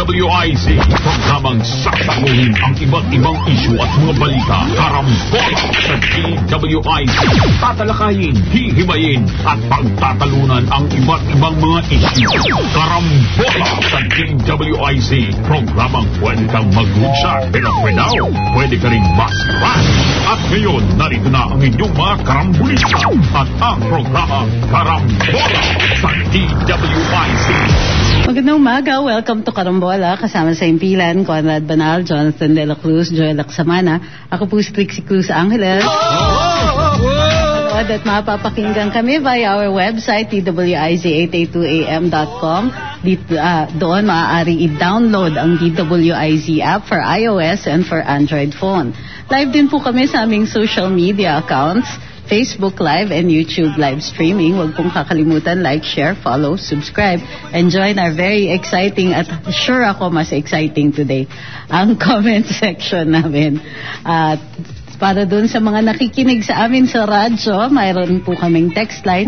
DWIZ, programang sasaguhin ang iba't ibang isyu at mga balita. Karambola sa DWIZ. Tatalakayin, hihimayin at pagtatalunan ang iba't ibang mga isyu. Karambola sa DWIZ, programang pwede kang mag-rutsa, pero pwede ka rin mas-ras. At ngayon, narito na ang inyong mga karambulista at ang programang Karambola sa DWIZ. Magandang umaga. Welcome to Karambola. Kasama sa impilan, Conrad Banal, Jonathan De La Cruz, Joel Laksamana. Ako po si Trixie Cruz Angeles. At mapapakinggan kami via our website, twiz882am.com. Doon maaari i-download ang DWIZ app for iOS and for Android phone. Live din po kami sa aming social media accounts, Facebook Live and YouTube live streaming. Huwag pong kakalimutan, like, share, follow, subscribe, and join our very exciting at sure ako mas exciting today ang comment section namin. At para dun sa mga nakikinig sa amin sa radyo, mayroon po kaming text line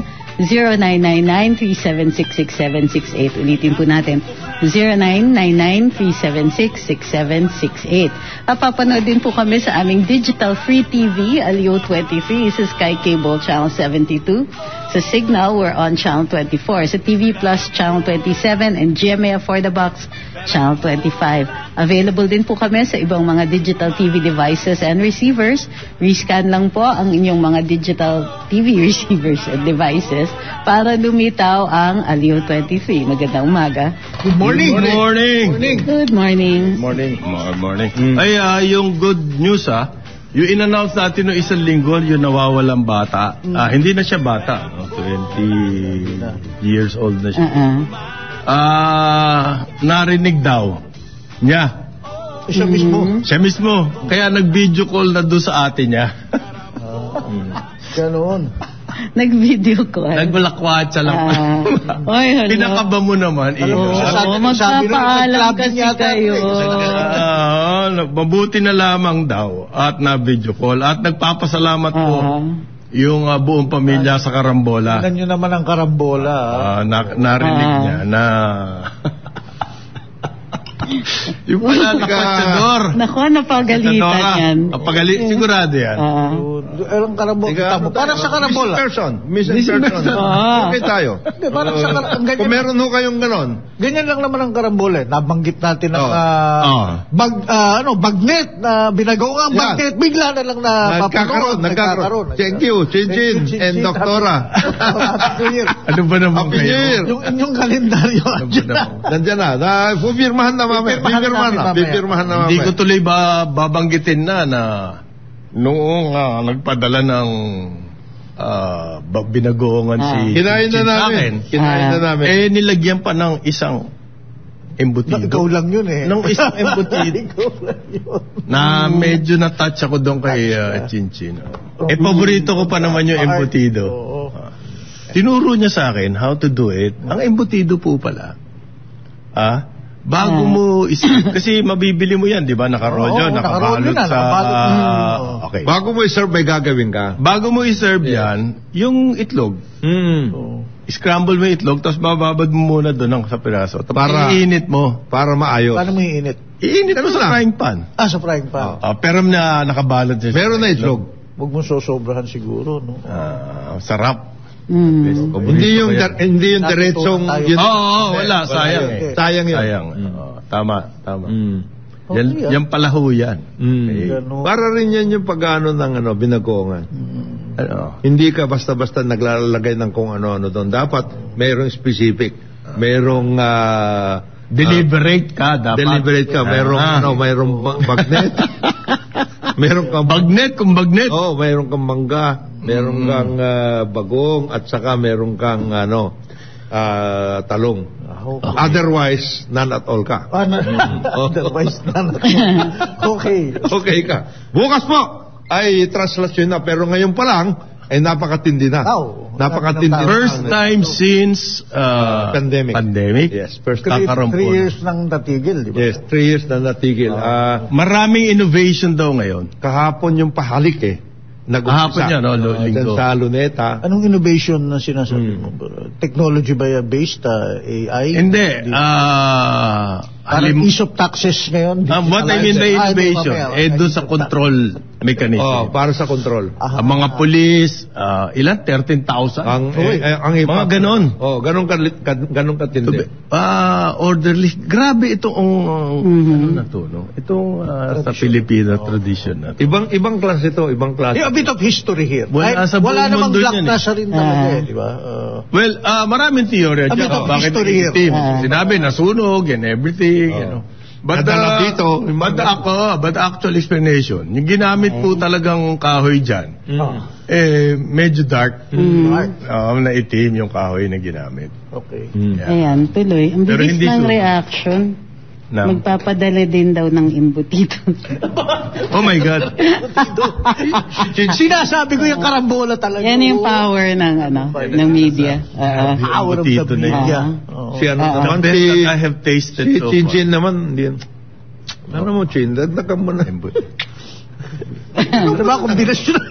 0999-376-6768. Ulitin po natin, 0999-376-6768. Papapanood din po kami sa aming digital free TV, Alio 23, sa Sky Cable Channel 72. Sa Signal, we're on Channel 24. Sa TV Plus, Channel 27, and GMA For the Box, Channel 25. Available din po kami sa ibang mga digital TV devices and receivers. Rescan lang po ang inyong mga digital TV receivers and devices para lumitaw ang Alio 23. Magandang umaga. Good morning. Good morning. Good morning. Morning. Morning. Ay, yung good news yung in-announce natin noong isang linggo, yung nawawalang bata. Hindi na siya bata. 20 years old na siya. Narinig daw niya. Siya mismo. Siya mismo. Kaya nag-video call na doon sa ate niya. Ganoon. Nag-video call. Nagbalakwatsa lang. Oy, hello. Pinakaba mo naman. Magpapaalam kasi kayo. Mabuti na lamang daw at na-video call. At nagpapasalamat po yung buong pamilya sa Karambola. Tingnan nyo naman ang Karambola. Narinig niya na... yung pala nagpatsador. Naku, napagalitan yan. Sigurado yan. Ang Karambola. Parang sa Karambola. Miss person. Okay tayo. Parang sa Karambola. Kung meron ho kayong ganon. Ganyan lang naman ang Karambola. Nabanggit natin ang bagnet na binagawa ang bagnet. Bigla na lang nagkakaroon. Thank you, Chin and Doktora. Ano ba naman kayo? Yung inyong kalendaryo. Nandiyan na. Pupirmahan na mamaya. Pipirmahan na mamaya. Hindi ko tuloy babanggitin na noong nagpadala ng binagoongan si Kinain na namin. Nilagyan pa ng isang embutido. Ikaw lang yun Nung isang embutido. Ikaw lang yun. Na medyo na-touch ako doon kay Chinchin. Paborito ko pa naman yung embutido. Tinuro niya sa akin how to do it. Ang embutido po pala. Bago mo kasi mabibili mo yan, di ba? Nakaroll yun, nakabalot sa... Okay. Bago mo i-serve, may gagawin ka. Bago mo i-serve yan, yung itlog. Scramble mo yung itlog, tapos bababad mo muna doon sa piraso. Para iinit mo. Para maayos. Paano mo iinit? Iinit mo sa frying pan. Sa frying pan. Pero na nakabalot siya. Meron na itlog. Huwag mo sosobrahan siguro, no? Sarap. Hindi yung diretsong wala, sayang yun. Tama. Yan pala ho yan. Para rin yan yung pag-ano ng binagoongan. Hindi ka basta-basta naglalagay ng kung ano-ano doon. Dapat mayroong specific, mayroong deliberate ka dapat. Deliberate ka, mayroong bagnet. Meron kang bagnet, mayroon kang mangga, meron kang bagong, at saka meron kang talong. Otherwise, none at all ka. Otherwise, none at all. Okay ka. Bukas po ay translasyon na, pero ngayon pa lang ay napakatindi na. Napakatindi. First time since pandemic. Yes, first 3 years nang natigil, di ba? Yes, 3 years na natigil. Maraming innovation daw ngayon. Kahapon yung pahalik nag-umpisa. Hapon yan, linggo. Dyan sa Luneta. Anong innovation na sinasabi mo? Technology ba based? AI? Hindi. Parang ease of taxes ngayon. What I mean by innovation, doon sa control mechanism. Para sa control. Ang mga police, ilan? 13,000? Mga ganon. Ganon katindi. Orderly. Grabe itong, ano na to, no? Itong sa Filipino tradition na to. Ibang klase ito, ibang klase. A bit of history here. Wala sa buong wala namang mundo black yan, na sa rin talaga, di ba? Well, maraming teorya A bit dyan. of Bakit history here. team? Sinabi, nasunog and everything, you know. But the actual explanation, yung ginamit po talagang kahoy dyan, medyo dark. Na itim yung kahoy na ginamit. Okay. Ayan, tuloy. Ang Pero bilis hindi ng so. reaction. Magpapadala din daw ng imbutido. Oh my God. Sinasabi ko yung karambola talaga. Yan yung power ng ng media. Power of the media. Si ano naman, The best that I have tasted so far. Chin naman, hindi yan. Ano mo, Chin? Dagdagan mo na. Ano ba, kombinasyon na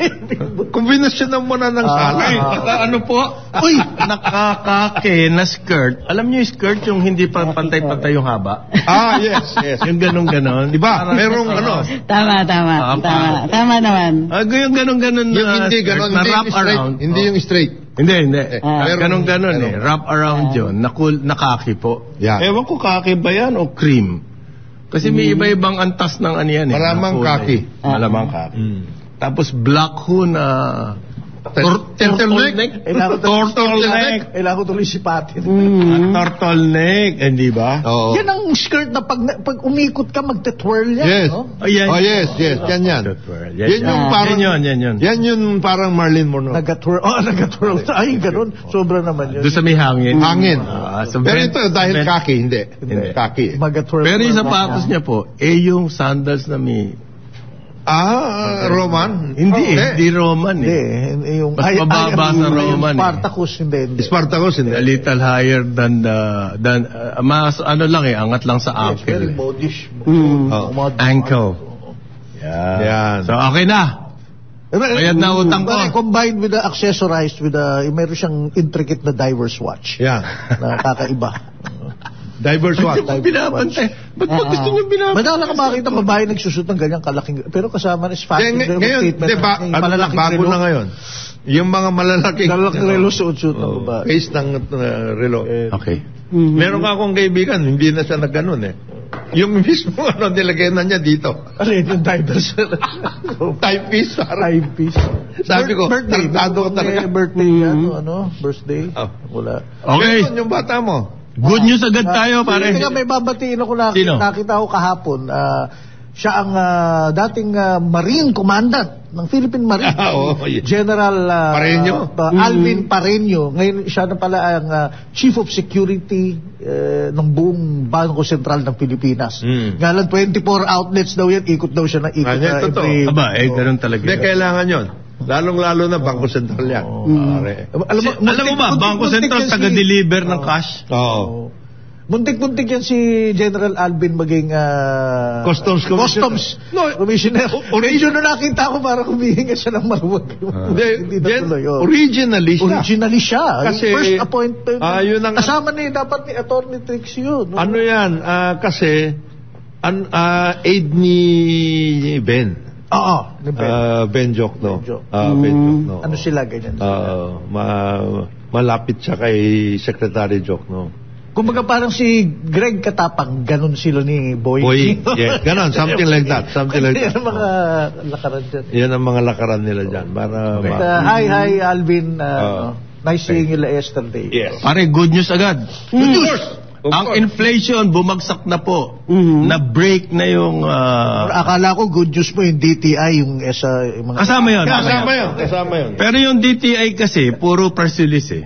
Kombinasyon na muna ng salay. Ano po? Uy, nakakake na skirt. Alam niyo yung skirt yung hindi pa pantay-pantay yung haba? Yes. Yung ganon-ganon. Diba? Merong ano. Tama naman. Yung ganon-ganon na Yung hindi ganon, na hindi wrap yung straight. around. Hindi yung straight. Hindi. Ganon-ganon eh. Wrap around yun. Na kaki po. Yeah. Ewan ko kaki ba yan o cream? Kasi may iba-ibang antas ng ano yan eh. Malamang kaki. Malamang kaki. Tapos black ho na turtleneck. Kailangan ko tuloy sipatin. Turtleneck, hindi ba? Oo. Yan ang skirt na pag umikot ka, magte-twirl yan. Yes. No? Yes. Yan. Yan yung parang... Yan. Yan yung parang Marilyn Monroe. Nag-twirl. Nag-twirl. Ay, ganun. Sobra naman yun. Doon sa may hangin. Pero ito, dahil kaki, hindi. Kaki. Mag-twirl. Pero yung sapatos niya po, yung sandals na may... Roman? Hindi Roman Hindi. Yung, mas mababa sa Roman. Spartacus, hindi. Spartacus, hindi. A little higher than mas ano lang angat lang sa Yes, very ankle. modish. Ankle. Yan. So, okay na. Bayad na utang ko. Combined with the accessorized with the, meron siyang intricate na diver's watch. Yan. Na kakaiba. Diver's watch. Binabantay. Ba't gusto niyo binabantay? Madala ka makita babae nagsusot ng ganyang kalaking, pero kasama na is fashion. Ngayon, bago na ngayon. Yung mga malalaking relo suot-suot ng babae. case ng relo. Okay. Meron ka akong kaibigan, hindi na siya nagganon eh. Yung mismo nilagay na niya dito. Ano yun, yung diver's? Timepiece. Timepiece. Sabi ko, tartado ka talaga. Birthday, birthday. Wala. Okay. Yung bata mo. Good news agad tayo, pare. May babatiin ako Sino? nakita ko kahapon. Siya ang dating Marine Commandant ng Philippine Marine. General Alvin Pareño. Ngayon siya na pala ang Chief of Security ng buong Bangko Sentral ng Pilipinas. Ngalan 24 outlets daw yan. Ikot daw siya na ikot. Ganun talaga. Hindi, kailangan yun. Lalong-lalo na Bangko Sentral yan. Alam mo ba, Bangko Sentral taga-deliver ng cash? Oo. Muntik-muntik yan si General Alvin maging Customs Commissioner. Medyo na nakita ko para humihinga siya ng maruwag. Hindi natuloy. Originally siya. Kasi first appointment. Kasama dapat ni Atty. Trix yun. Ano yan? Kasi aid ni Ben. Ben Jokno. Ano sila ganyan? Malapit siya kay Secretary Jokno. Kumbaga parang si Greg Katapang, ganun sila ni Boy. Yes, ganun, something like that. Yan ang mga lakaran dyan. Yan ang mga lakaran nila dyan. Hi, Alvin. Nice seeing you yesterday. Yes. Pare, good news agad. Good news! Ang inflation bumagsak na po. Na-break na yung... Akala ko good news mo yung DTI, yung mga... Kasama yun. Pero yung DTI kasi, puro press release eh.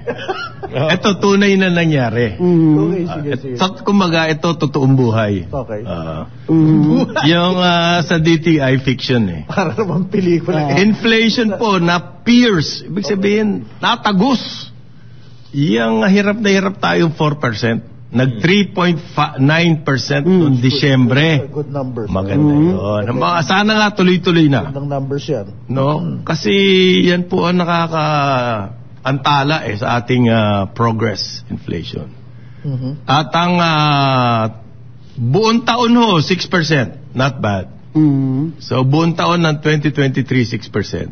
Ito, tunay na nangyari. Okay, sige. Kumbaga, ito, totoong buhay. Okay. Yung sa DTI, fiction eh. Para naman pelikula. Inflation po, na-pierce. Ibig sabihin, natagos. Yung hirap na hirap tayong 4%. Nag 3.9% noong Disyembre. Good numbers. Maganda yun. Sana nga tuloy-tuloy na. Magandang numbers yan. No? Kasi yan po ang nakakaantala sa ating progress inflation. At ang buong taon ho, 6%. Not bad. So buong taon ng 2023, 6%.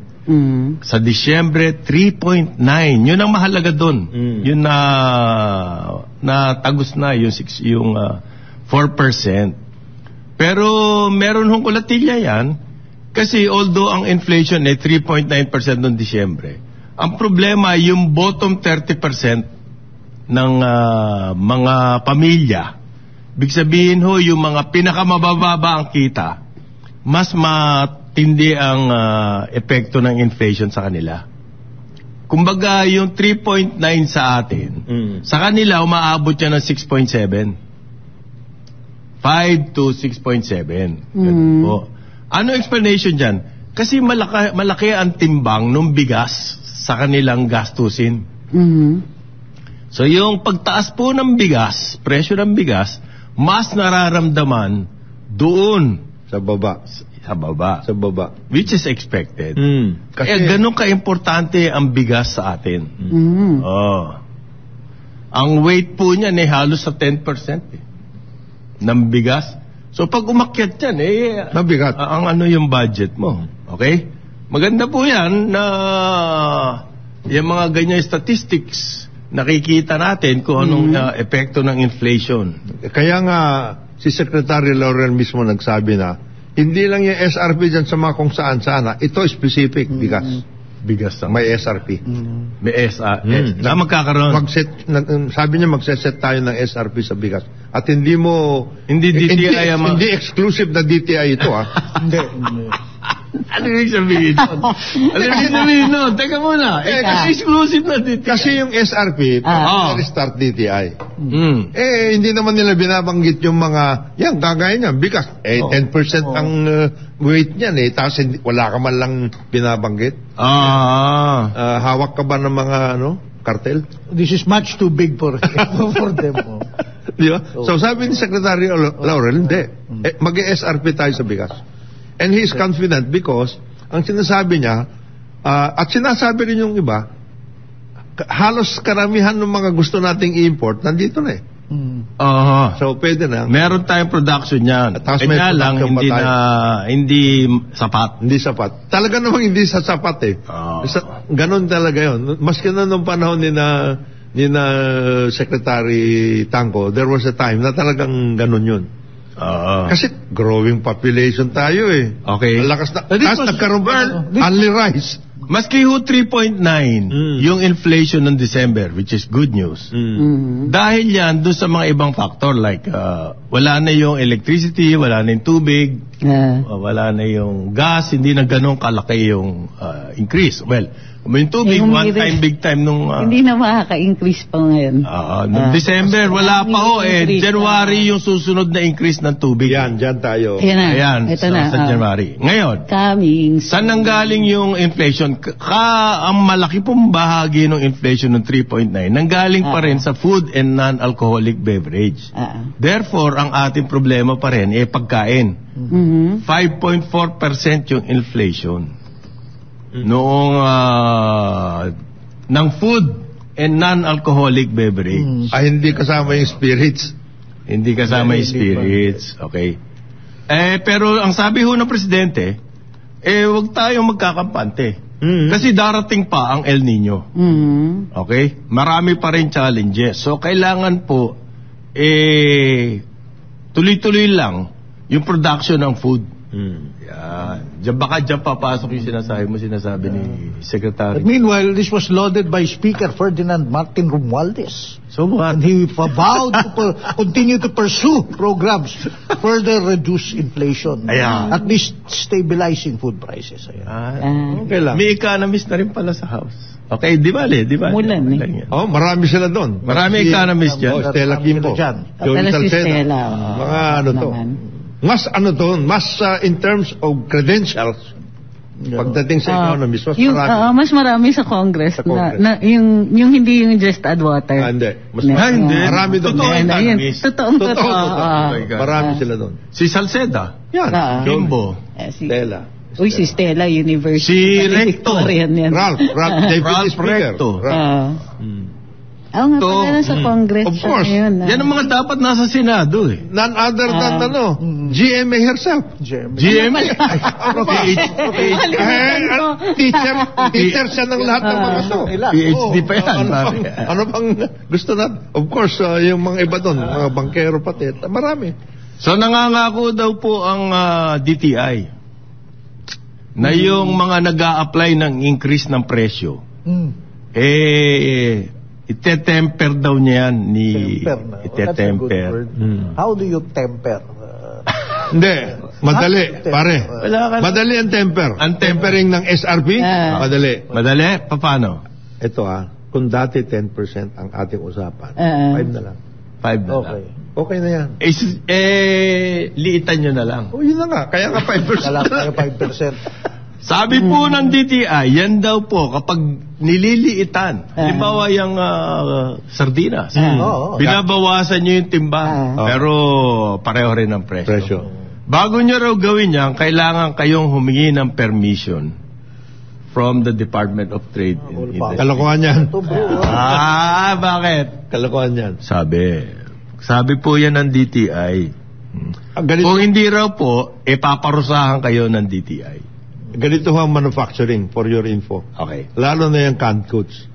Sa Disyembre, 3.9. Yun ang mahalaga doon. Yun na tagos na yung 4%. Pero meron hong kulatilya yan kasi although ang inflation ay 3.9% noong Disyembre, ang problema yung bottom 30% ng mga pamilya, big sabihin ho yung mga pinakamabababa ang kita, mas matindi ang epekto ng inflation sa kanila. Kumbaga, yung 3.9 sa atin, sa kanila, umaabot yan ng 6.7. 5 to 6.7. Po. Ano explanation dyan? Kasi malaki ang timbang ng bigas sa kanilang gastusin. So, yung pagtaas po ng bigas, presyo ng bigas, mas nararamdaman doon Sa baba. Sa baba. Which is expected. Kasi ganun ka-importante ang bigas sa atin. Ang weight po niyan halos sa 10% ng bigas. So pag umakyat yan, mabigat. Ang ano yung budget mo. Okay? Maganda po yan na yung mga ganyan statistics, nakikita natin kung anong epekto ng inflation. Kaya nga, si Secretary Laurel mismo nagsabi na, hindi lang yung SRP dyan sa mga kung saan sana, ito specific bigas. Bigas lang. May SRP. May na magkakaroon. Sabi niya magseset tayo ng SRP sa bigas. At hindi DTI hindi exclusive na DTI ito Hindi. Ano yung sabihin nun? Teka muna. Exclusive na DTI. Kasi yung SRP, start DTI. Hindi naman nila binabanggit yung mga, yan, kagaya niya, bigas. 10% ang weight niyan tapos wala ka man lang binabanggit. Hawak ka ba ng mga, kartel? This is much too big for them. Di ba? So sabi ni Secretary Laurel, hindi. Mag-SRP tayo sa bigas. And he is confident because ang sinasabi niya, at sinasabi rin yung iba, halos karamihan ng mga gusto nating i-import, nandito na So pwede na. Meron tayong production niyan. Kaya lang, hindi sapat. Hindi sapat. Talaga namang hindi sapat Ganon talaga yun. Maski na nung panahon ni na Secretary Tanco, there was a time na talagang ganon yun. Kasi growing population tayo Okay. Lakas na. Tapos nagkaroon only rice. Maski ho 3.9 yung inflation ng December, which is good news. Dahil yan doon sa mga ibang factor like wala na yung electricity, wala na yung tubig, wala na yung gas, hindi na ganun kalaki yung increase. Well, yung tubig, one time, big time nung... hindi na makaka-increase pa ngayon. Noong December, wala pa ho January yung susunod na increase ng tubig. Yan, dyan tayo. Ayan, ito na. Sa January. Ngayon, saan nanggaling yung inflation? Ang malaki pong bahagi ng inflation ng 3.9, nanggaling pa rin sa food and non-alcoholic beverage. Therefore, ang ating problema pa rin pagkain. 5.4% yung inflation. Noong ng food and non-alcoholic beverage. Hindi kasama yung spirits. Hindi kasama yung spirits. Okay. Pero ang sabi ho ng presidente, wag tayong magkakampante. Kasi darating pa ang El Nino. Okay? Marami pa rin challenges. So kailangan po tuloy-tuloy lang yung production ng food. Baka dyan papasok yung sinasabi ni Secretary. But meanwhile, this was lauded by Speaker Ferdinand Martin Romualdez. So what? And he vowed to continue to pursue programs further reduce inflation. At least stabilizing food prices. Okay lang. May economist na rin pala sa House. Okay, di ba? Mulan marami sila doon. Marami economist dyan. Stella Kimpo. Pala si Stella. Mga mas in terms of credentials, Pagdating sa economy, mas marami sa Congress, na yung hindi yung just add water. Hindi. Hindi. Marami doon. Totoo. Marami sila doon. Si Salceda. Yan. Jimbo. Stella. Uy, si Stella University. Si Recto. Ralph Recto. Oo nga pala sa Congress. Of course. Yan ang mga dapat nasa Senado eh. None other than GMA herself. GMA? Teacher siya ng lahat ng mga so. PhD pa yan. Ano pang gusto natin? Of course, yung mga iba doon, mga bankero pati, marami. So nangangako daw po ang DTI na yung mga nag-a-apply ng increase ng presyo, ite-temper daw niya yan ite-temper. How do you temper? Hindi, madali, pare. Madali ang temper. Ang tempering ng SRP, madali. Madali? Paano? Ito kung dati 10% ang ating usapan, 5 na lang. 5 na lang. Okay na yan. Liitan nyo na lang. Yun na nga, kaya nga 5%. Kaya 5%. Sabi po ng DTI, yan daw po kapag nililiitan, halimbawa yung sardinas, binabawasan nyo yung timbang, pero pareho rin ang presyo. Bago nyo raw gawin yan, kailangan kayong humingi ng permission from the Department of Trade and Industry. Kalokohan yan. Bakit? Kalokohan yan. Sabi po yan ng DTI. Kung hindi raw po, paparusahan kayo ng DTI. Ganito ang manufacturing, for your info. Okay. Lalo na yung canned goods.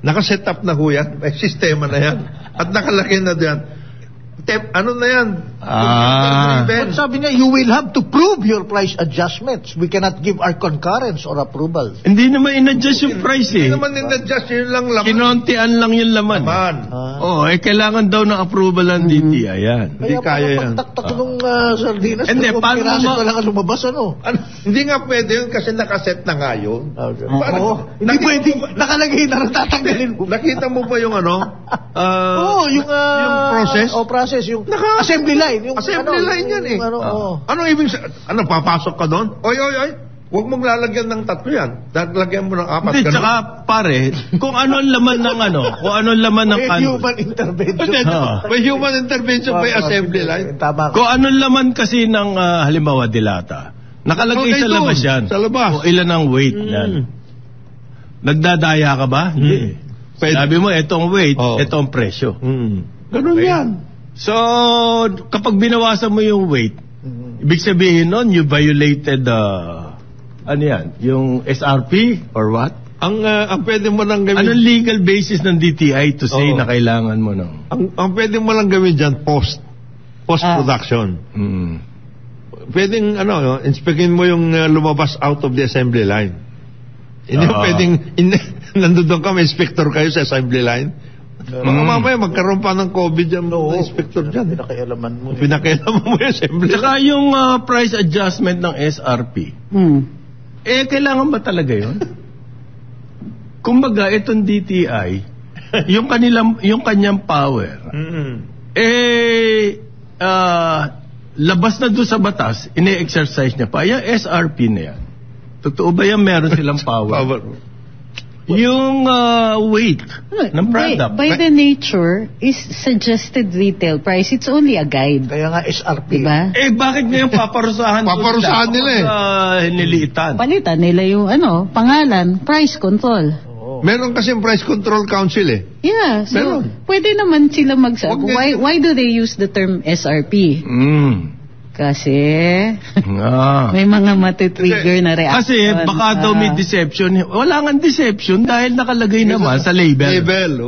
Nakaset up na ho yan. May sistema na yan. At nakalaki na diyan. Ano na yan? Sabi niya, you will have to prove your price adjustments. We cannot give our concurrence or approval. Hindi naman in-adjust yung price Hindi naman in-adjust, yun lang laman. Kinontian lang yung laman. Kailangan daw ng approval ng DTI yan. Hindi kaya yan. Pagtaktak nung sardinas, hindi, paano lang lumabas, Hindi nga pwede yun kasi nakaset na nga yun. Hindi pwede, nakalagay na tatanggalin mo. Nakita mo ba yung yung process? Process, yung assembly line. Yung assembly line yan eh. Anong ibig sabihin? Papasok ka doon? Oy. Huwag mong lalagyan ng 3 yan. Lagyan mo ng 4. Hindi, tsaka pare, kung ano ang laman ng kung ano ang laman ng may human intervention. May human intervention, may assembly line. Kung ano ang laman kasi ng halimbawa dilata, nakalagay sa labas yan. Sa labas. O ilan ang weight yan. Nagdadaya ka ba? Hindi. Sabi mo, itong weight, itong presyo. Ganun yan. So, kapag binawasan mo yung weight, ibig sabihin nun, you violated yung SRP or what? Ang pwede mo lang gawin... Anong legal basis ng DTI to say na kailangan mo nang... Ang pwede mo lang gawin dyan, post-production. Pwedeng, inspectin mo yung lumabas out of the assembly line. Hindi pwedeng, nandun ka, may inspector kayo sa assembly line. Mamaya magkaroon pa ng COVID yung inspector dyan. Pinakialaman mo. Pinakialaman mo yung assembly. Saka yung price adjustment ng SRP. Kailangan ba talaga yun? Kumbaga, itong DTI, yung kanyang power, labas na doon sa batas, ine-exercise niya pa. Yung SRP na yan. Totoo ba yan meron silang power? Yung weight ng product. By the nature, is suggested retail price. It's only a guide. Kaya nga SRP. Diba? Bakit ngayon paparusahan nila niliitan? Palitan nila yung pangalan, price control. Meron kasi price control council Yeah, so pwede naman sila magsabi. Why do they use the term SRP? Kasi may mga matitrigger na reaction. Kasi baka daw may deception. Wala nga deception dahil nakalagay naman sa label.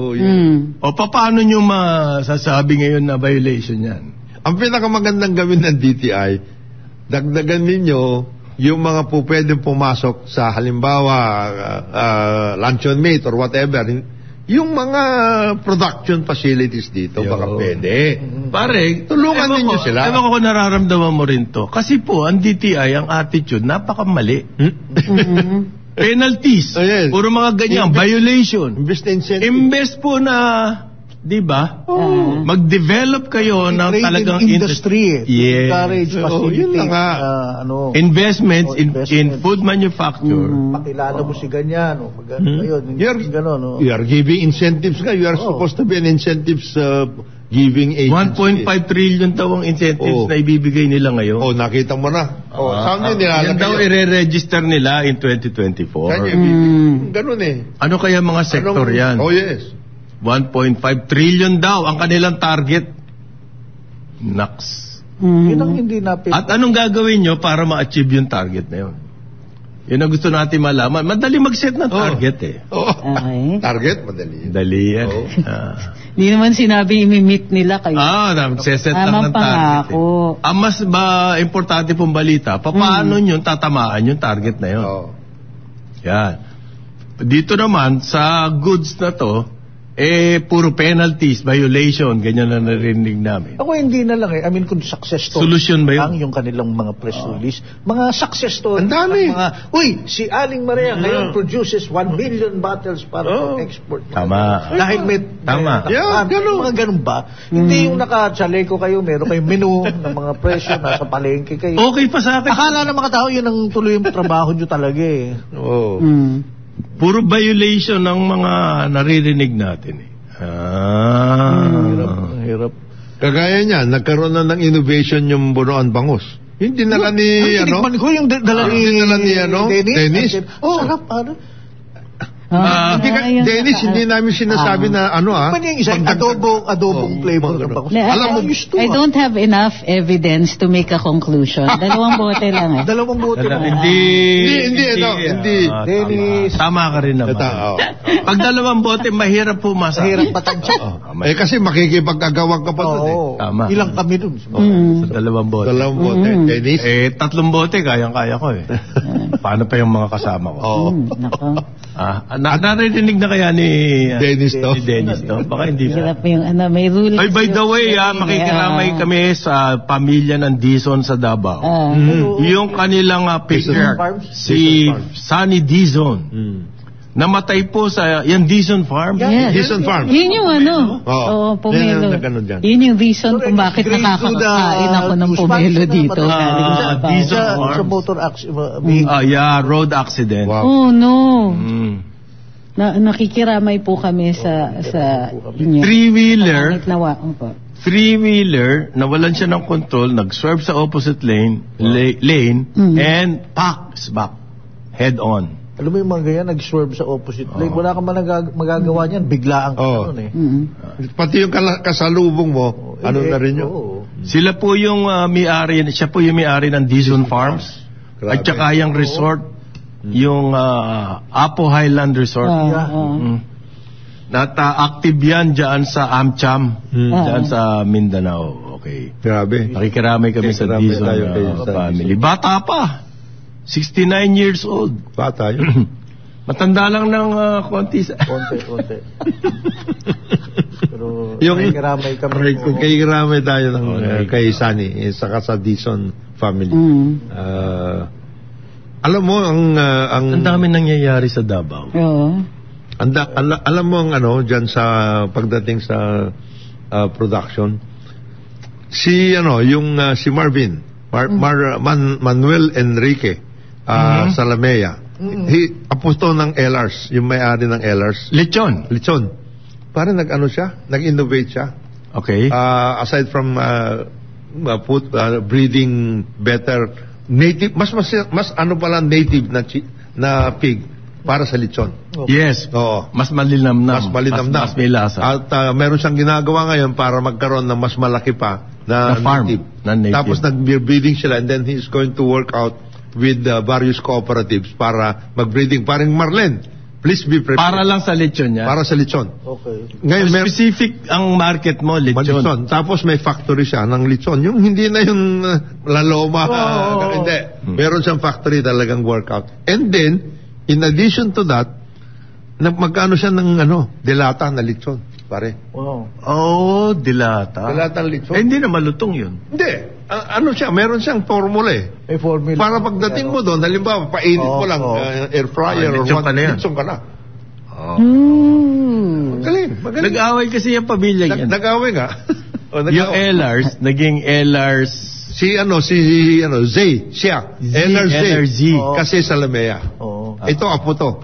O paano nyo masasabi ngayon na violation yan? Ang pinakamagandang gawin ng DTI, dagdagan ninyo yung mga po pwedeng pumasok sa halimbawa luncheon meat or whatever. Yung mga production facilities dito, baka pwede. Pare, tulungan ninyo sila. Ewan ko nararamdaman mo rin to. Kasi po, ang DTI, ang attitude, napakamali. Penalties. Puro mga ganyan, violation. Imbes po na Di ba? Mag-develop kayo ng talagang industry. Yes. Encourage, facilitate, investments in food manufacture. Pakilala mo si ganyan. You are giving incentives nga. You are supposed to be an incentives giving agency. 1.5 trillion daw ang incentives na ibibigay nila ngayon. Nakita mo na. Saan yun nilalagay? Yan daw i-re-register nila in 2024. Ganun eh. Ano kaya mga sektor yan? Oh yes. 1.5 trillion daw ang kanilang target. Naks. Yun ang hindi napit. At anong gagawin nyo para ma-achieve yung target na yun? Yun ang gusto natin malaman. Madali mag-set ng target eh. Okay. Target, madali. Dali yan. Hindi naman sinabi imi-meet nila kayo. Nagseset lang ng target. Ang mas importante pong balita, paano nyo tatamaan yung target na yun? Yan. Dito naman, sa goods na to, puro penalties, violation, ganyan na narinig namin. Ako hindi na lang I mean, kung success story. Solution ba yun? Yung kanilang mga press release. Mga success story. Ang dami. Si Aling Maria ngayon produces 1 million bottles para export. Tama. Dahil may ganun. Mga ganun ba? Hindi yung naka-chaleco kayo, meron kayong menu ng mga presyo, nasa palengke kayo. Okay pa sa akin. Akala ng mga tao, yun ang tuloy yung trabaho nyo talaga eh. Puro violation ng mga naririnig natin eh. Hirap. Kagaya niya, nagkaroon na ng innovation yung Bunoan Bangus. Yung dinala ni, ko yung dala ni Dennis. Sarap, Dennis, hindi namin sinasabi na adobong flavor ng bangus. Alam mo, I don't have enough evidence to make a conclusion. 2 bote lang eh. 2 bote lang. Hindi. Dennis. Tama ka rin naman. Pag 2 bote, mahirap pumasa. Mahirap patansya. Kasi makikipag-agawang ka pa doon eh. Tama. Ilang kami doon. Sa 2 bote. 2 bote. Dennis? 3 bote, kayang-kaya ko eh. Paano pa yung mga kasama ko? Nako. Narinig na kaya ni Dennis to? Ni Dennis to? Baka hindi pa. Hirap yung may ruling. Ay, by the way, makikiramay kami sa pamilya ng Dizon sa Davao. Yung kanilang picture, si Sunny Dizon. Namatay po sa Dizon Farm. Yes. Dizon Farm. Yun yung pomelo. Yun yung reason kung bakit nakakakain ako ng pomelo dito. Dizon Farm. Sa motor accident. Road accident. Wow. Oh no. Nakikiramay po kami sa inyo. Three-wheeler, nawalan siya ng control, nag-swerve sa opposite lane, and packs back, head on. Alam mo yung mga ganyan, nag-swerve sa opposite lane. Wala ka man magagawa niyan, biglaan ka nun eh. Pati yung kasalubong mo, na rin yun. Sila po yung siya po yung may-ari ng Dizon Farms. At saka yung resort, yung Apo Highland Resort. Active yan dyan sa Amcham, dyan sa Mindanao. Okay. Grabe. Nakikiramay kami sa Dizon family. Bata pa. 69 years old. Bata yun. Matanda lang ng konti. Konti. Pero yung kiramay tayo ng kay Sunny, saka sa Dizon family. Alam mo ang dami nangyayari sa Davao. Alam mo ang diyan sa pagdating sa production. Si Marvin Manuel Enrique Salamea. Apusto ng LRs, yung may-ari ng LRs. Lechon. Parang nag-innovate siya. Okay. Aside from breeding better native, mas native na pig para sa lechon. Yes. Mas malinamnam. Mas may lasa. At meron siyang ginagawa ngayon para magkaroon ng mas malaki pa na farm. Native. Tapos nag-breeding sila, and then he's going to work out with various cooperatives para mag-breeding. Parang Marlen, please be prepared. Para lang sa lechon yan? Para sa lechon. Okay. Ngayon, specific ang market mo, lechon. Tapos may factory siya ng lechon. Yung hindi na yung laloma. Hindi. Meron siyang factory talagang workout. And then, in addition to that, magkano siya ng delata na lechon, pare. Wow. Dilata. Dilatang lechon. Hindi na malutong yun. Hindi. Meron siyang formula eh. May formula. Para pagdating mo doon, halimbawa, painit mo lang, air fryer or lechon ka na yan. Lechon ka na. Magaling. Nag-away kasi yung pamilya yan. Nag-away nga. Yung Ellars, naging Ellars. Zay. Siya. LRZ. Kasi sa Lamea. Ito, apo to.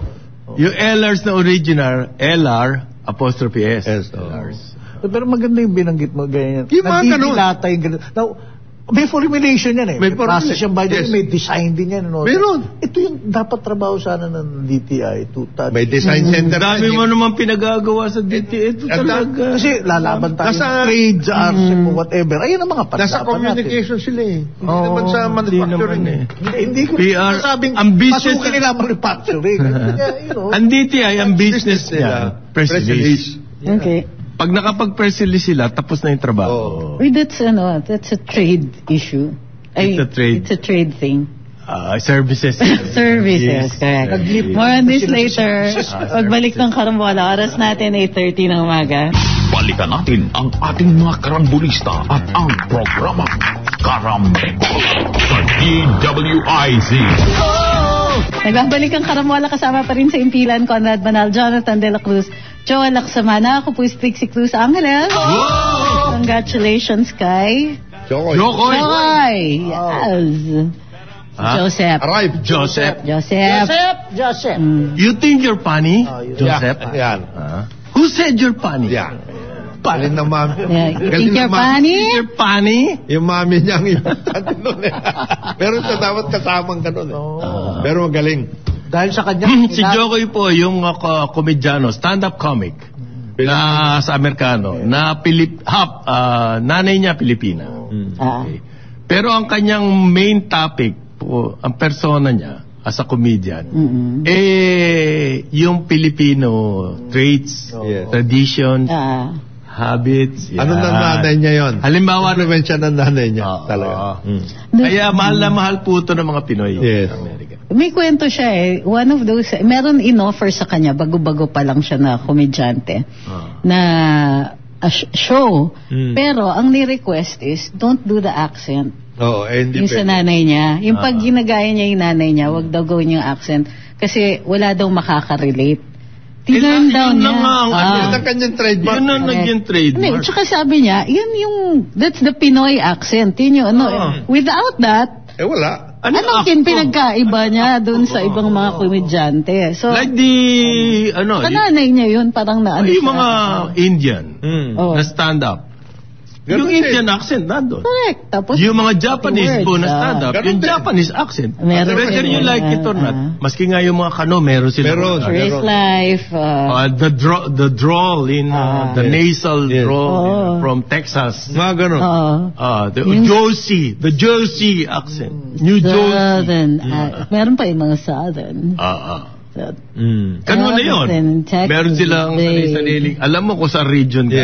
Yung Ellars na original, LR''S. Ellars. Pero maganda yung binanggit mo, ganyan. Yung mga ganun. Nagdidilata yung ganun. Now, may formulation yan eh. May process yan by the way, may design din yan. Meron. Ito yung dapat trabaho sana ng DTI. May design center. Dami mo naman pinagagawa sa DTI. Ito talaga. Kasi lalaban tayo ng trades, RCEP, whatever. Ayun ang mga paglaban natin. Nasa communication sila eh. Hindi naman sa manufacturing eh. Hindi ko PR, nasabing ang business pasukin nila manufacturing. Ang DTI, ang business nila, press release. Okay. Pag nakapag-press release sila, tapos na yung trabaho. That's a trade issue. It's a trade thing. Services. Services, correct. More on this later. Pagbalik ng karambola, oras natin 8:30 ng umaga. Balikan natin ang ating mga karambulista at ang programa Karambola sa DWIZ. Nagbabalik ang karambola kasama pa rin sa impilan, Conrad Banal, Jonathan De La Cruz, Joel Laksamana. Ako po si Cruz Angeles. Congratulations kay Jokoy. Yes. Joseph. Arrive. Joseph. You think you're funny? Joseph? Yan. Who said you're funny? Yan. Galing na mami. You think you're funny? You're funny? Yung mami niyang importante nun eh. Pero siya dapat kasamang ganun eh. Pero magaling. Dahil sa kanya. Si Jokoy po, yung komedyano, stand-up comic na sa Amerikano, na nanay niya Pilipina. Okay. Pero ang kanyang main topic po, ang persona niya as a comedian, yung Filipino traits, traditions, habits. Ano ng nanay niya yun? Halimbawa, impluwensya ng nanay niya talaga. Kaya mahal na mahal po ito ng mga Pinoy sa Amerika. May kwento siya eh. One of those, meron in-offer sa kanya, bago-bago pa lang siya na komedyante, na show. Pero ang ni-request is, don't do the accent. Yung sa nanay niya. Yung pag ginagaya niya yung nanay niya, wag daw gawin yung accent. Kasi wala daw makaka-relate. Tinurn down niya. Yun ang kanyang trademark. Yun ang naging trademark. Tsaka sabi niya, that's the Pinoy accent. Yun yung without that, wala. Anong pinagkaiba niya doon sa ibang mga komedyante? So, like kananay niya yun, parang yung mga Indian na stand-up. Yung Indian accent nandun. Correct. Tapos, yung mga Japanese po na stand-up, yung Japanese accent. Whether you like it or not. Maski nga yung mga Kano, meron sila. Race life. The drawl in the nasal drawl from Texas. Mga ganun. The Jersey accent. New Jersey. Meron pa yung mga Southern. Kano na yun? Meron silang sariling. Alam mo kung sa region ka.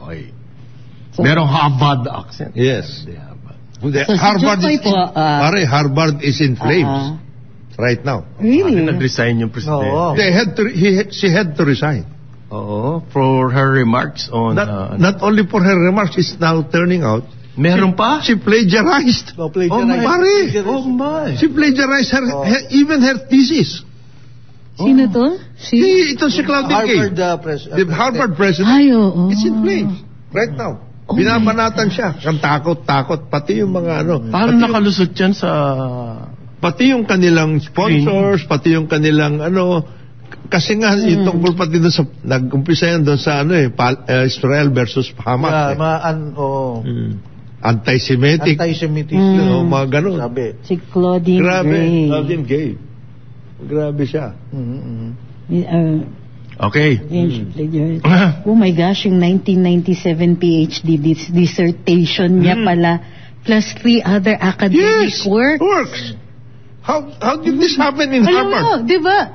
Okay. Merong Harvard accent. Yes. Harvard is in flames right now. Really? Nag-resign yung presidente. She had to resign. For her remarks on... Not only for her remarks, it's now turning out. Meron pa? She plagiarized. Oh my. She plagiarized even her thesis. Sino to? Ito si Claudine Gay. The Harvard president. It's in flames right now. Binabanatan siya. Ang takot. Pati yung mga Parang nakalusot yan sa... Pati yung kanilang sponsors, pati yung kanilang kasi nga yung tungkol pati doon sa... Nag-umpisa yan doon sa Israel versus Hamas. Anti-Semitic. Mga ganun. Si Claudine Gay. Grabe siya. Okay. Oh my gosh, yung 1997 PhD dissertation niya pala, plus 3 other academic works. How did this happen in Harvard? Diba?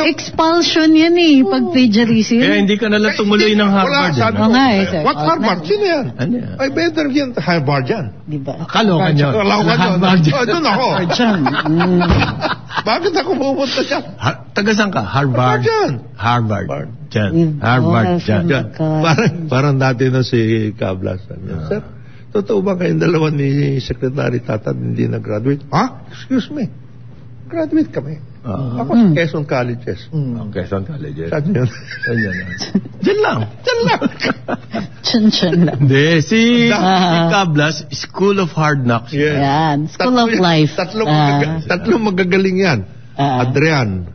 Expulsion yan pag plagiarism. Kaya hindi ka nalang tumuloy ng Harvard. What Harvard? Sino yan? Ay, better yan Harvard yan. Diba? Kalokan yun. Doon ako. Bakit ako pupunta siya? Tagasan ka? Harvard. Harvard. Parang dati na si Cablas. Sir, totoo ba kayong dalawa ni Secretary Tatad hindi nag-graduate? Excuse me. Graduate kami. Ako Quezon Colleges. Quezon Colleges. Saan yun? Diyan lang. Chun-chun lang. Hindi, si Cablas, School of Hard Knocks. Yes. Yan, School of Life. Tatlong magagaling yan. Adrian,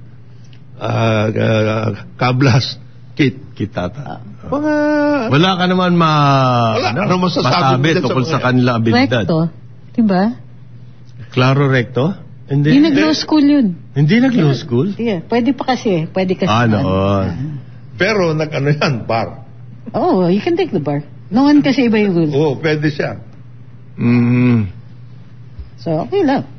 Cablas, Kitata. Mga... Wala ka naman masasabi tungkol sa kanila abilidad. Recto. Diba? Claro Recto? Hindi nag-law school yun. Hindi nag-law school? Yeah, pwede pa kasi. Noon. Pero nag-ano yan, bar. Oh, you can take the bar. Noon kasi iba yung rule. Oo, pwede siya. So, okay lang.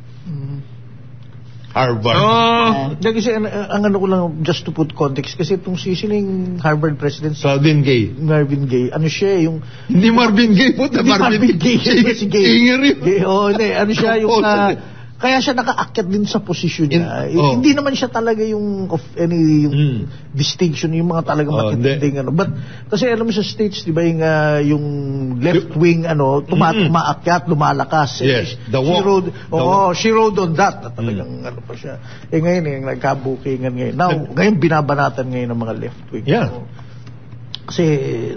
Harvard. Kasi ang ano ko lang, just to put context, kasi itong sining Harvard president, Marvin Gaye. Ano siya, yung... Hindi Marvin Gaye po. Hindi Marvin Gaye. Si Gaye. Singer yun. Ano siya, yung... Kaya siya nakaakyat din sa posisyon niya. Hindi naman siya talaga yung of any yung distinction, yung mga talagang matitinding ano. But kasi alam mo sa States, di ba yung left wing tumaakyat, lumalakas. Yes, she rode on that. Talagang ano pa siya. Ngayon yung nagkabukingan ngayon. Ngayon binabanatan ngayon ng mga left wing. Yeah. Kasi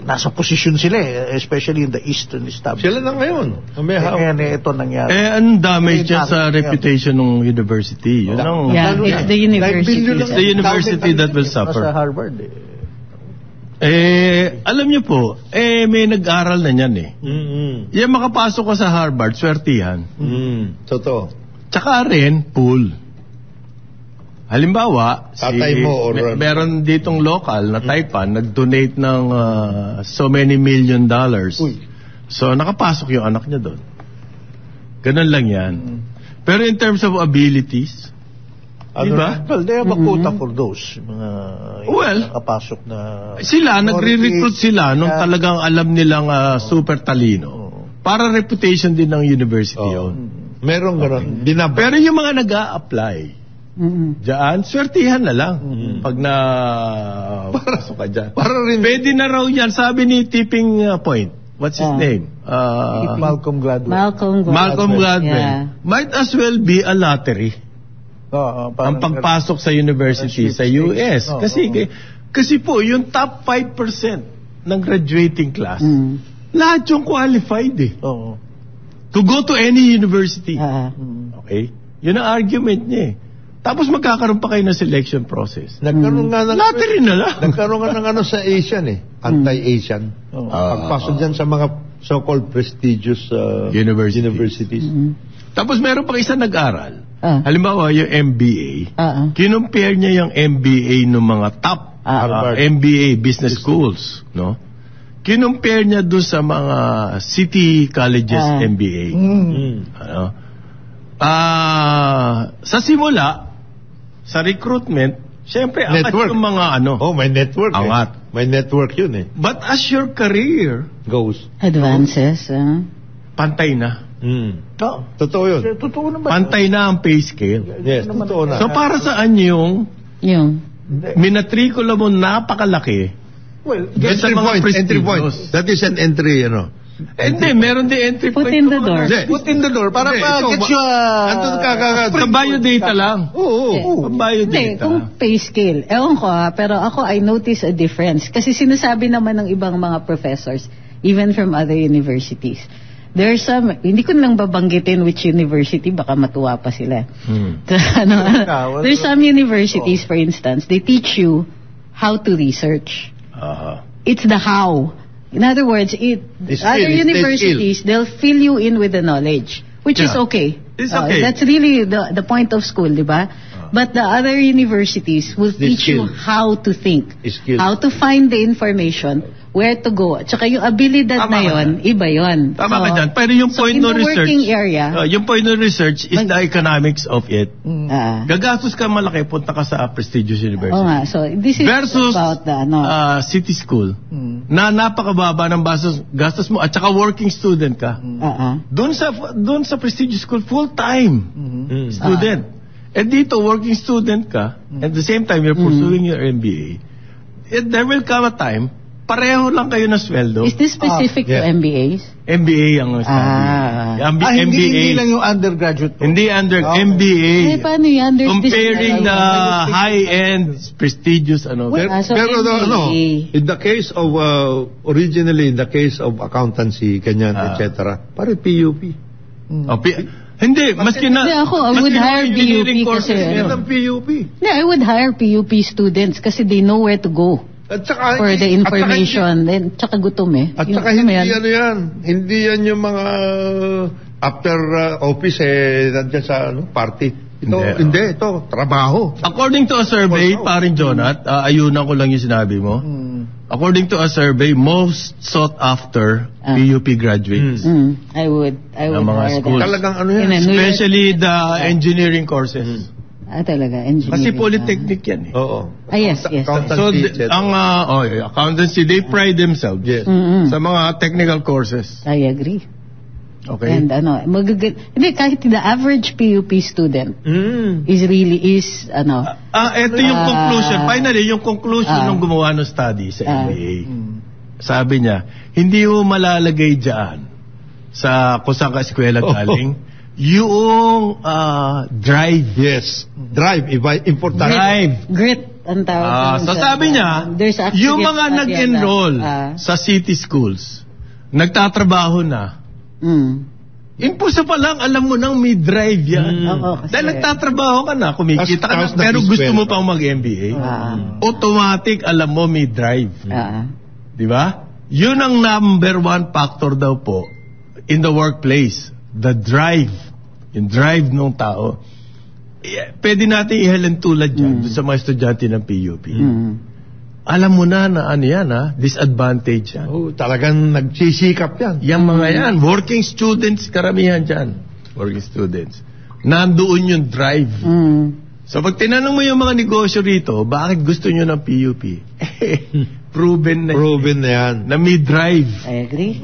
nasa posisyon sila especially in the eastern establishment. Sila na ngayon. Ngayon ito nangyari. Ang damage dyan sa reputation ng university. It's the university. It's the university that will suffer. Sa Harvard alam niyo po, may nag-aral na niyan Yan makapasok ka sa Harvard, swertihan. Totoo. Tsaka rin, pool. Halimbawa, meron ditong local na Taipan, nag-donate ng so many $1 million. So, nakapasok yung anak niya doon. Ganun lang yan. Pero in terms of abilities, diba? Well, they have a quota for those. Nakapasok na... Sila, nagre-recruit sila nung talagang alam nilang super talino. Para reputation din ng university yun. Meron gano'n. Pero yung mga nag-a-apply, diyan, swertihan na lang. Pag pasok ka dyan. Pwede na raw yan. Sabi ni Tipping Point. What's his name? Malcolm Gladwell. Malcolm Gladwell. Might as well be a lottery. Ang pagpasok sa university sa US. Kasi po, yung top 5% ng graduating class, lahat yung qualified to go to any university. Okay? Yun ang argument niya Tapos magkakaroon pa kayo ng selection process. Nagkaroon nga ng... Lottery na lang. Nagkaroon nga ng sa Asian Anti-Asian. Pagpasok dyan sa mga so-called prestigious universities. Tapos meron pang isang nag-aral. Halimbawa yung MBA. Kinumpare niya yung MBA ng mga top MBA business schools. No? Kinumpare niya doon sa mga city colleges MBA. Sa simula, sa recruitment, syempre, angat yung mga may network angat. May network yun But as your career advances, pantay na. Totoo yun. Totoo naman. Pantay na ang pay scale. Yes, totoo na. So para saan yung minatrikula mo napakalaki? Well, entry point. That is an entry, Hindi, meron din entry point. Put in the door. Put in the door para get you sa biodata lang. Oo. Hindi, kung pay scale. Ewan ko pero ako I notice a difference. Kasi sinasabi naman ng ibang mga professors, even from other universities, there's some, hindi ko lang babanggitin which university, baka matuwa pa sila. There's some universities, for instance, they teach you how to research. It's the how. In other words, other universities, they'll fill you in with the knowledge, which is okay. It's okay. That's really the point of school, di ba? But the other universities will teach you how to think, how to find the information, where to go. At saka yung abilidad na yon, iba yon. Tama ka dyan. Pero yung point of research, yung point of research is the economics of it. Gagastos ka malaki, punta ka sa prestigious university. So this is versus about the city school, na napakababa ng gastos mo, at saka working student ka. Doon sa prestigious school, full-time student. And dito, working student ka, at the same time, you're pursuing your MBA. There will come a time pareho lang kayo na sweldo. Is this specific to MBAs? MBA ang sabi. Hindi lang yung undergraduate. Hindi MBA. Paano yan? Comparing the high-end, prestigious, Pero in the case of, originally in the case of accountancy, ganyan, etc. Pare PUP. Hindi, maski na... Hindi ako, I would hire PUP kasi... I would hire PUP students kasi they know where to go. At saka, for the information. Then, tsaka gutom At saka hindi yan. Hindi yan yung mga after office nandiyan sa party. Ito, trabaho. According to a survey, paring Jonat, ayunan ko lang yung sinabi mo. According to a survey, most sought after PUP graduates. I would hire them. Talagang yan. Especially the engineering courses. Talaga, engineering. Kasi polytechnic yan eh. Oo. Yes. So, accountancy, they pride themselves sa mga technical courses. I agree. Okay. And hindi, kahit the average PUP student is ito yung conclusion. Finally, yung conclusion ng gumawa ng study sa MBA. Sabi niya, hindi mo malalagay dyan kung saan ka eskwela galing. Yung drive. Yes. Drive. Important. Grit ang tawag. So sabi niya, yung mga nag-enroll sa city schools, nagtatrabaho na, impulso pa lang, alam mo nang may drive yan. Dahil nagtatrabaho ka na, kumikita ka na, pero gusto mo pang mag-MBA, automatic alam mo may drive. Di ba? Yun ang number one factor daw po in the workplace. The drive. Yung drive ng tao. Pwede natin ihalin tulad dyan sa mga estudyante ng PUP. Alam mo na disadvantage yan. Talagang nagsisikap yan. Yung mga yan, working students, karamihan dyan. Working students. Nandoon yung drive. So pag tinanong mo yung mga negosyo rito, bakit gusto nyo ng PUP? Proven na yan. Na may drive. I agree.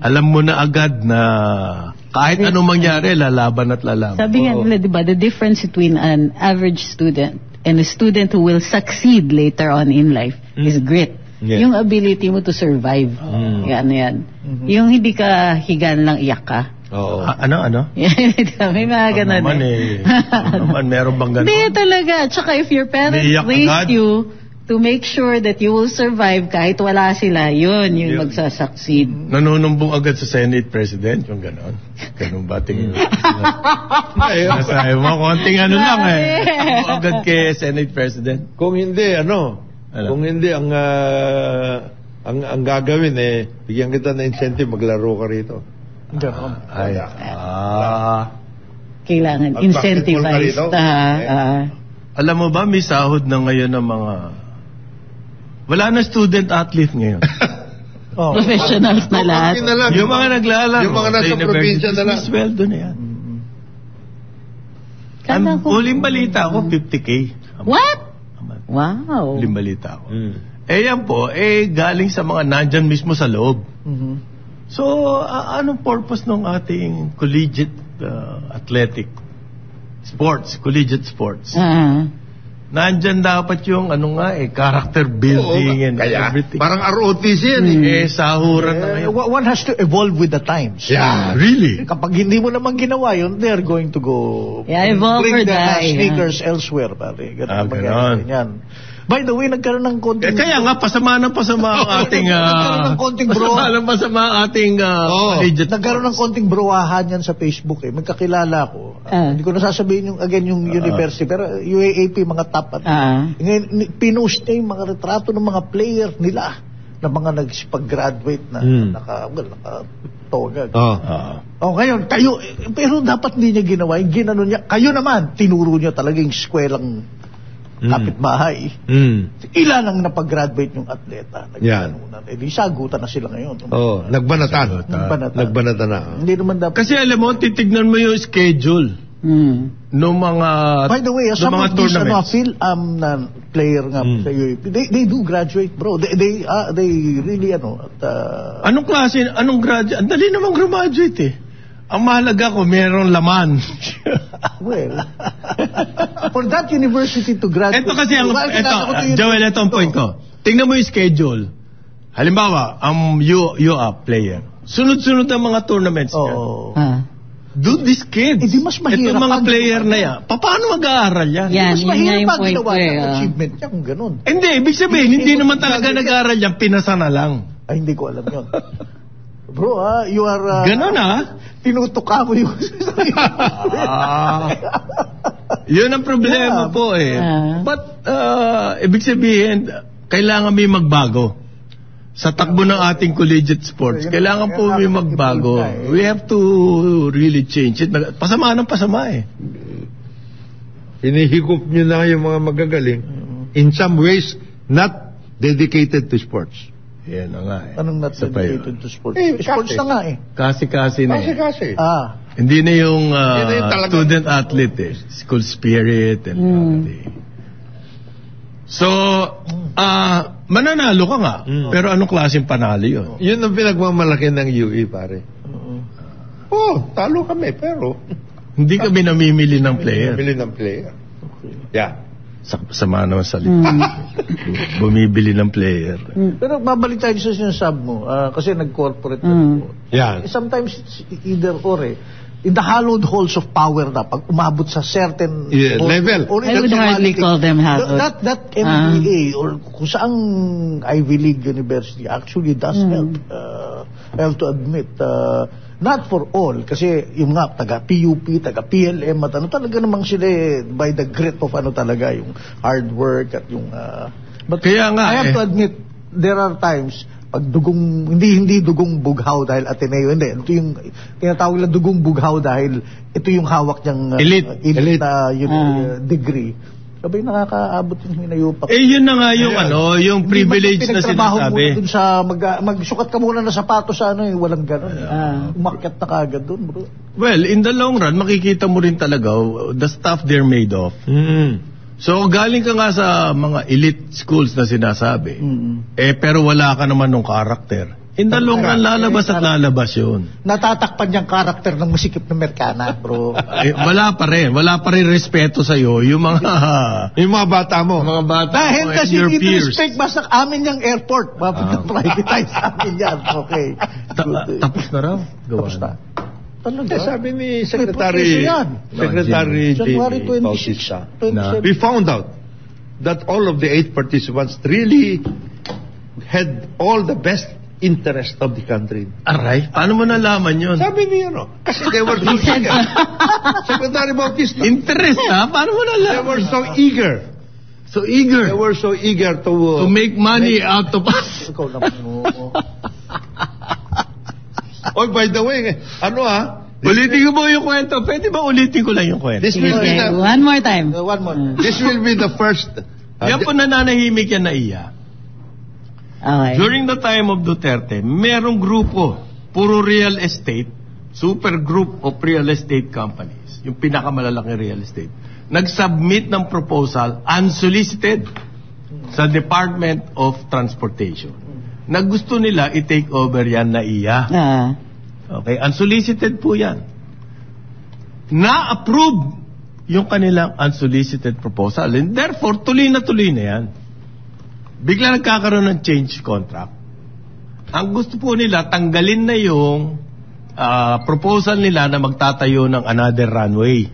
Alam mo na agad na kahit anong mangyari, lalaban at lalaban. Sabi nga nila, diba, the difference between an average student and a student who will succeed later on in life is grit. Yeah. Yung ability mo to survive. Yan. Yung hindi ka higan lang iyak ka. Oo. Ano? May mga ganun naman, meron bang ganun? Hindi talaga. Tsaka if your parents raised you to make sure that you will survive kahit wala sila, yun yung magsasucceed. Nanunumbong agad sa Senate President, yung gano'n. Ganun ba tingin mo? Nasabi mo, konting lang agad kay Senate President. Kung hindi, kung hindi, ang gagawin bigyan kita na incentive, maglaro ka rito. Kailangan incentivized. Alam mo ba, may sahod na ngayon ng mga... Wala na student-athlete ngayon. Professionals na lahat. Yung mga naglalaro. Yung mga nasa probinsya na lang. May sweldo na yan. Huling balita ako, 50K. What? Wow. Huling balita ako. Yan po, galing sa mga nandyan mismo sa loob. So, anong purpose ng ating collegiate athletic sports, collegiate sports? Nandyan dapat yung character building and everything. Parang ROTC yan sahuran na ngayon. One has to evolve with the times. Yeah, really? Kapag hindi mo naman ginawa yun, they're going to go evolve bring their sneakers elsewhere. Ganun. Yan. By the way, nagkaroon ng konting... kaya nga, pasama ang ating... nagkaroon ng konting pasama ang ating... nagkaroon ng konting browahan yan sa Facebook Magkakilala ko. Hindi ko nasasabihin yung university, pero UAAP, mga top. Ngayon, pinost niya yung mga retrato ng mga player nila na mga nagsipag-graduate na nakatogag. Ngayon, kayo, pero dapat hindi niya ginawa. Yung ginano niya, kayo naman, tinuro niya talaga yung skwelang kapitbahay. Ilan ang napag-graduate yung atleta? Sagutan na sila ngayon. Nagbanatan na. Hindi naman dapat. Kasi alam mo, titignan mo yung schedule ng mga by the way, some of these na player nga sa UAP, they do graduate, bro. They really anong klase, anong graduate? Ang dali namang graduate Ang mahalaga ko, merong laman. Well, for that university to graduate... Ito kasi, Joel, ito ang point ko. Tingnan mo yung schedule. Halimbawa, you are player. Sunod-sunod ang mga tournaments niya. Do this kids. Di mas mahirap. Itong mga player na yan, paano mag-aaral yan? Yan, mas yun nga mahirap yung pag point ginawa ko ng achievement niya kung ganun. Hindi, ibig sabihin, hindi naman talaga nag-aaral yan, pinasa na lang. Ay, hindi ko alam yun. Bro, you are... Ganon tinutuka mo yung... Yun ang problema po eh. But, ibig sabihin, kailangan may magbago. Sa takbo ng ating collegiate sports, kailangan po may magbago. We have to really change it. Pasama ng pasama eh. Hinihigop nyo na yung mga magagaling. In some ways, not dedicated to sports. Yan na nga eh. Anong not dedicated to sports? Sports na nga eh. Kasi na eh. Kasi. Hindi na yung student athlete eh. School spirit and So, mananalo ka nga. Pero anong klaseng panalo yun? Yun ang pinagmamalaki ng UE, pare. Talo kami, pero... Hindi kami namimili ng player. Namimili ng player. Yeah. Sama naman sa bumibili ng player. Pero babalik tayo sa sinasabi mo. Kasi nag-corporate. Yeah. Sometimes it's either or eh. In the hallowed halls of power na pag umabot sa certain level. I would hardly call them hallowed. That MBA or kung saang Ivy League University actually does help. I have to admit, not for all, kasi yung nga, taga PUP, taga PLM, at talaga namang sila by the grit of talaga, yung hard work at yung... but kaya nga I have to admit, there are times pag hindi dugong bughaw dahil Ateneo, hindi. Ito yung tinatawag na dugong bughaw dahil ito yung hawak niyang elite na degree. Sabay nakakaabot yung hinayupak. Yun na nga yung yung privilege na sinasabi. Dun sa magsukat ka muna ng sapatos sa walang gano'n. Umakyat na kagad dun, bro. Well, in the long run, makikita mo rin talaga the stuff they're made of. So, galing ka nga sa mga elite schools na sinasabi, pero wala ka naman ng karakter. In the long run, lalabas at lalabas yun. Natatakpan niyang karakter ng masikip na Merkana, bro. Wala pa rin respeto sa'yo, yung mga bata mo. Mga bata dahil mo kasi and your peers. respect basta amin yung airport. Privatize amin yan. Okay. Tapos na raw. Tapos na. Talaga? Sabi ni Secretary January 26, Bautista, we found out that all of the 8 participants really had all the best interest of the country. Aray, paano mo nalaman yun? Sabi niya, kasi they were so eager. Secretary Bautista. Interest, paano mo nalaman? They were so eager. So eager. They were so eager to make money out of us. Ikaw naman mo. Oh, by the way, ulitin ko mo yung kwento. Pwede ba ulitin ko lang yung kwento? One more time. One more. This will be the first. Yan po nananahimik yan na iya. Okay. During the time of Duterte, merong grupo, puro real estate, super group of real estate companies, yung pinakamalalaking real estate, nag-submit ng proposal unsolicited sa Department of Transportation. Na gusto nila i-take over yan na iya. Okay, unsolicited po yan. Na-approve yung kanilang unsolicited proposal. And therefore, tuloy na yan. Bigla nagkakaroon ng change contract. Ang gusto po nila, tanggalin na yung proposal nila na magtatayo ng another runway.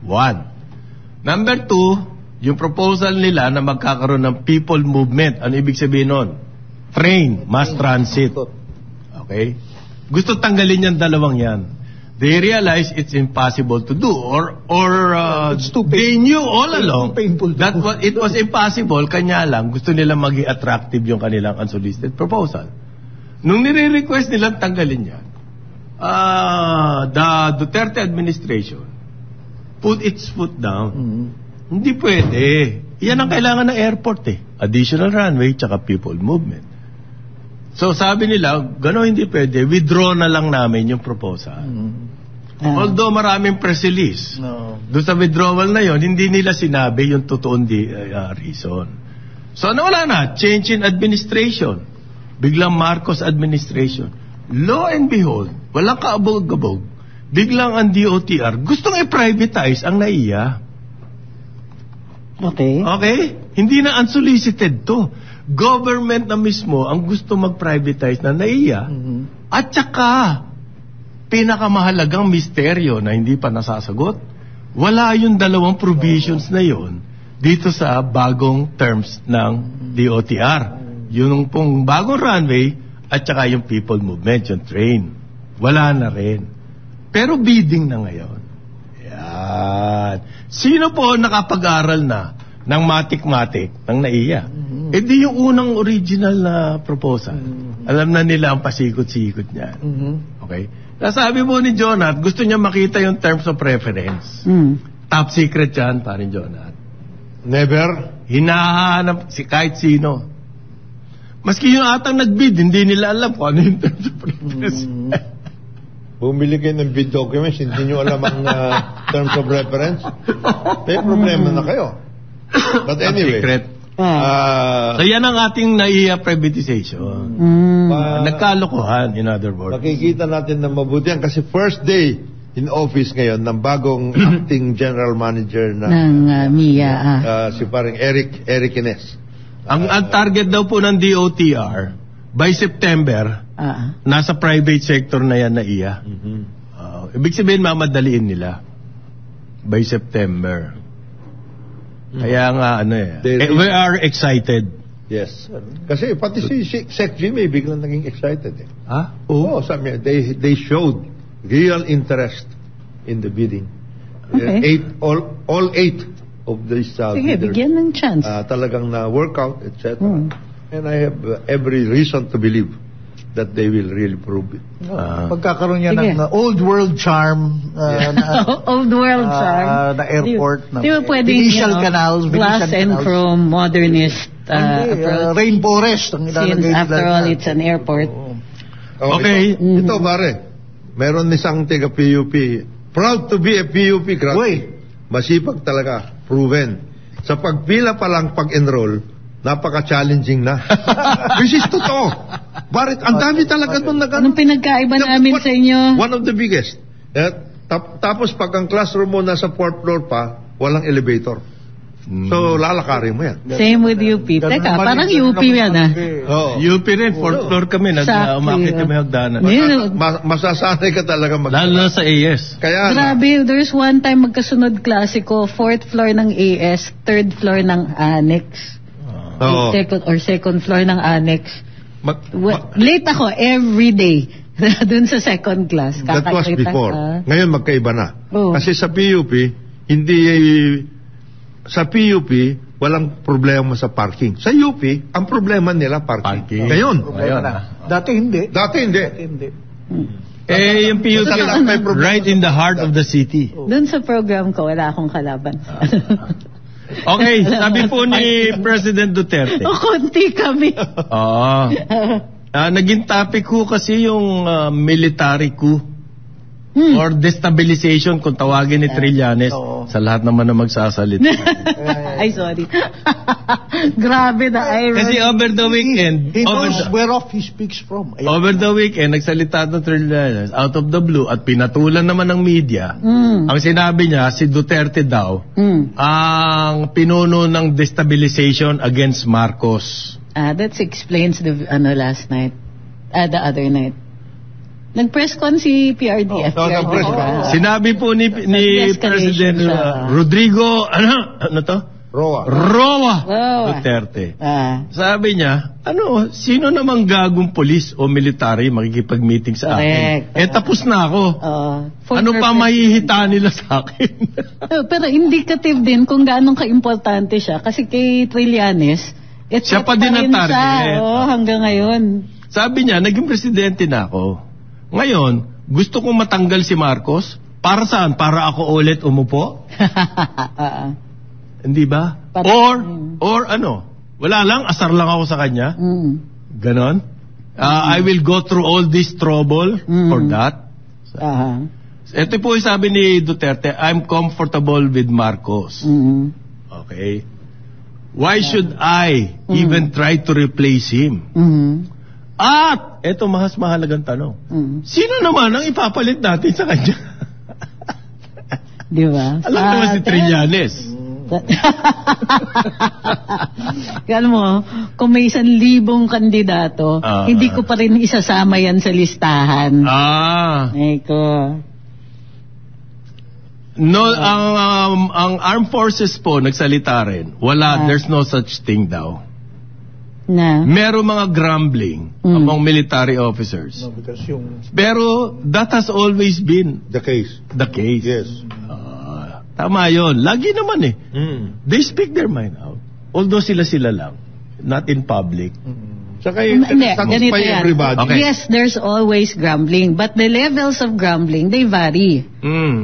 1. Number 2, yung proposal nila na magkakaroon ng people movement. Ano ibig sabihin nun? Train, mass transit. Okay? Gusto tanggalin yung dalawang yan. They realize it's impossible to do or they knew all along that it was impossible, kanya lang gusto nila maging attractive yung kanilang unsolicited proposal. Nung nire-request nilang tanggalin yan, the Duterte administration put its foot down. Hindi pwede. Yan ang kailangan ng airport additional runway tsaka people movement. So sabi nila, gano'n hindi pwede, withdraw na lang namin yung proposal. Although maraming press release, doon sa withdrawal na yon, hindi nila sinabi yung totoong reason. So wala na, change in administration. Biglang Marcos administration. Lo and behold, walang kaabog-abog, biglang ang DOTR gustong i-privatize ang NAIA. Okay. Okay? Hindi na unsolicited to. government na mismo ang gusto mag-privatize na NAIA. At saka, pinakamahalagang misteryo na hindi pa nasasagot, wala yung dalawang provisions na yon dito sa bagong terms ng DOTR. Yung pong bagong runway at saka yung people movement, yung train. Wala na rin. Pero bidding na ngayon. Yan. Sino po nakapag-aral na ng matik-matik ng NAIA? Di yung unang original na proposal. Alam na nila ang pasikot-sikot niyan. Okay? Nasabi mo ni Jonat, gusto niya makita yung terms of reference. Top secret yan, parin Jonat. Never? Hinahanap kahit sino. Maski yung atang nag-bid, hindi nila alam kung ano yung terms of reference. Bumili kayo ng bid documents, hindi nyo alam ang terms of reference. May problema na kayo. But anyway. Secret. So yan ang ating NAIA privatization. Nagkalokohan, in other words. Makikita natin na mabuti yan kasi first day in office ngayon ng bagong acting general manager ng MIA. Si parang Eric Ines. Ang target daw po ng DOTR by September, nasa private sector na yan NAIA. Ibig sabihin mamadaliin nila by September. Kaya nga we are excited. Yes. Kasi pati si Sec Jimmy biglang naging excited eh. Oo, sabi niya, they showed real interest in the bidding. Okay. All eight of these Sige, bigyan ng chance. Talagang na workout, etc. And I have every reason to believe that they will really prove it. Pagkakaroon niya ng old world charm. Old world charm. Na airport. Di ba pwedeng Venetian canals. Glass and chrome, modernist approach. Rainforest. Since after all, it's an airport. Okay. Ito pare, meron isang taga PUP. Proud to be a PUP graduate. Masipag talaga. Proven. Sa pagpila pa lang pag-enroll, napaka-challenging na. This is totoo. Bakit? Ang dami talaga doon na Anong pinagkaiba namin sa inyo? One of the biggest. Tapos pag ang classroom mo nasa 4th floor pa, walang elevator. So, lalakarin mo yan. Same with UP. Teka, parang UP yan UP rin, 4th floor kami. Umakit kami hagdanan. Masasanay ka talaga lalo na sa AS. Kaya grabe, there's one time magkasunod klase ko, 4th floor ng AS, 3rd floor ng Annex. Second floor ng Annex. Late ako every day dun sa second class. That was before. Ngayon magkaiba na. Kasi sa PUP, sa PUP, walang problema sa parking. Sa UP, ang problema nila parking. Ngayon. Dati hindi. Yung PUP right in the heart of the city. Doon sa program ko, wala akong kalaban. Okay, sabi po ni President Duterte. Konti kami. Naging topic ko kasi yung military coup or destabilization kung tawagin ni Trillanes sa lahat naman na magsasalita. Ay, sorry. Grabe na irony. Kasi over the weekend, he knows whereof he speaks from. Over the weekend, nagsalita ng Trillanes out of the blue at pinatulan naman ng media. Ang sinabi niya, si Duterte daw, ang pinuno ng destabilization against Marcos. That explains the last night. The other night. Nag-press con si PRDF. Sinabi po ni President Rodrigo, ano to? Roa Duterte. Sabi niya, sino namang gagong polis o military makikipag-meeting sa akin? Tapos na ako. Ano pa mahihita nila sa akin? Pero indicative din kung gaano ka-importante siya. Kasi kay Trillanes, siya pa din ang target. Hanggang ngayon. Sabi niya, naging presidente na ako. Ngayon, gusto kong matanggal si Marcos. Para saan? Para ako ulit umupo? Hindi ba? Or ano? Wala lang, asar lang ako sa kanya. Ganon? I will go through all this trouble for that. Ito po yung sabi ni Duterte, I'm comfortable with Marcos. Okay. Why should I even try to replace him? At, ito mas mahalagang tanong. Sino naman ang ipapalit natin sa kanya? Di ba? Alam naman si Trillanes. Alam mo, kung may 1,000 kandidato, hindi ko pa rin isasama yan sa listahan. Eko. No, ang armed forces po nagsalita rin. There's no such thing daw. Meron mga grumbling among military officers. No, because pero that has always been the case. Yes. Tama yun. Lagi naman eh. They speak their mind out. Although sila lang. Not in public. Saka satisfy everybody. Okay. Yes, there's always grumbling. But the levels of grumbling, they vary.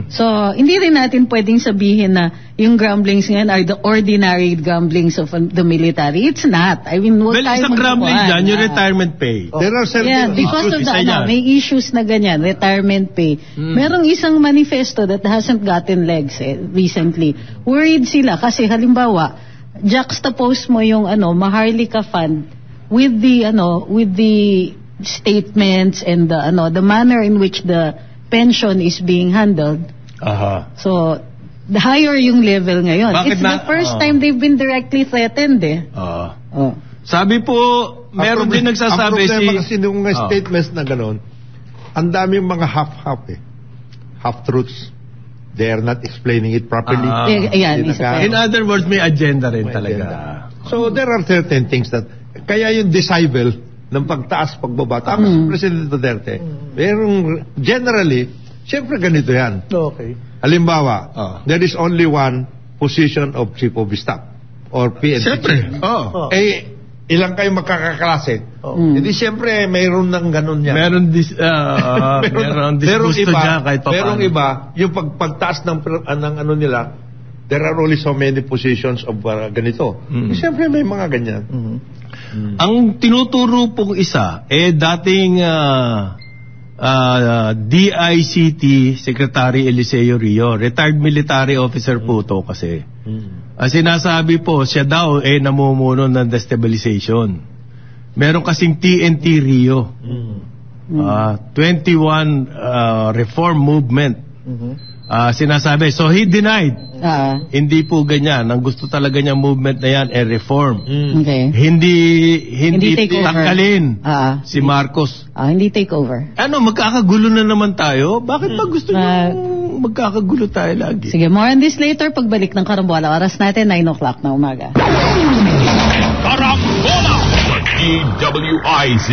So, hindi rin natin pwedeng sabihin na yung grumblings ngayon are the ordinary grumblings of the military. It's not. I mean, isang grumbling dyan, yung retirement pay. There are certain because of may issues na ganyan, retirement pay. Merong isang manifesto that hasn't gotten legs recently. Worried sila kasi halimbawa, juxtapose mo yung Maharlika Fund with the statements and the manner in which the pension is being handled. So the higher yung level ngayon. It's the first time they've been directly threatened Sabi po, meron din nagsasabi ang problema kasi nung statements na gano'n, ang daming mga half-half half-truths. They are not explaining it properly. In other words, may agenda rin talaga. So there are certain things that kaya yung disciple ng pagtaas, pagbaba. Tapos President Duterte, generally, siyempre ganito yan. Okay. Halimbawa, there is only one position of Chief of Staff or PNP. Siyempre. Ilang kayo magkakaklase. Hindi siyempre mayroon ng ganun yan. Meron disgusto dyan kahit pa paano. Merong iba, yung pagtaas ng nila, there are only so many positions of ganito. Siyempre may mga ganyan. Ang tinuturo pong isa, dating DICT Secretary Eliseo Rio, retired military officer po to kasi. Ang sinasabi po, siya daw namumuno ng destabilization. Meron kasing TNT Rio, 21 reform movement. Sinasabi, so he denied. Hindi po ganyan. Ang gusto talaga niya movement na yan reform. Okay. Hindi tanggalin si Marcos. Hindi take over. Magkakagulo na naman tayo? Bakit ba gusto niyo magkakagulo tayo lagi? Sige, more on this later. Pagbalik ng Karambola, oras natin 9 o'clock na umaga. Karambola! DWIZ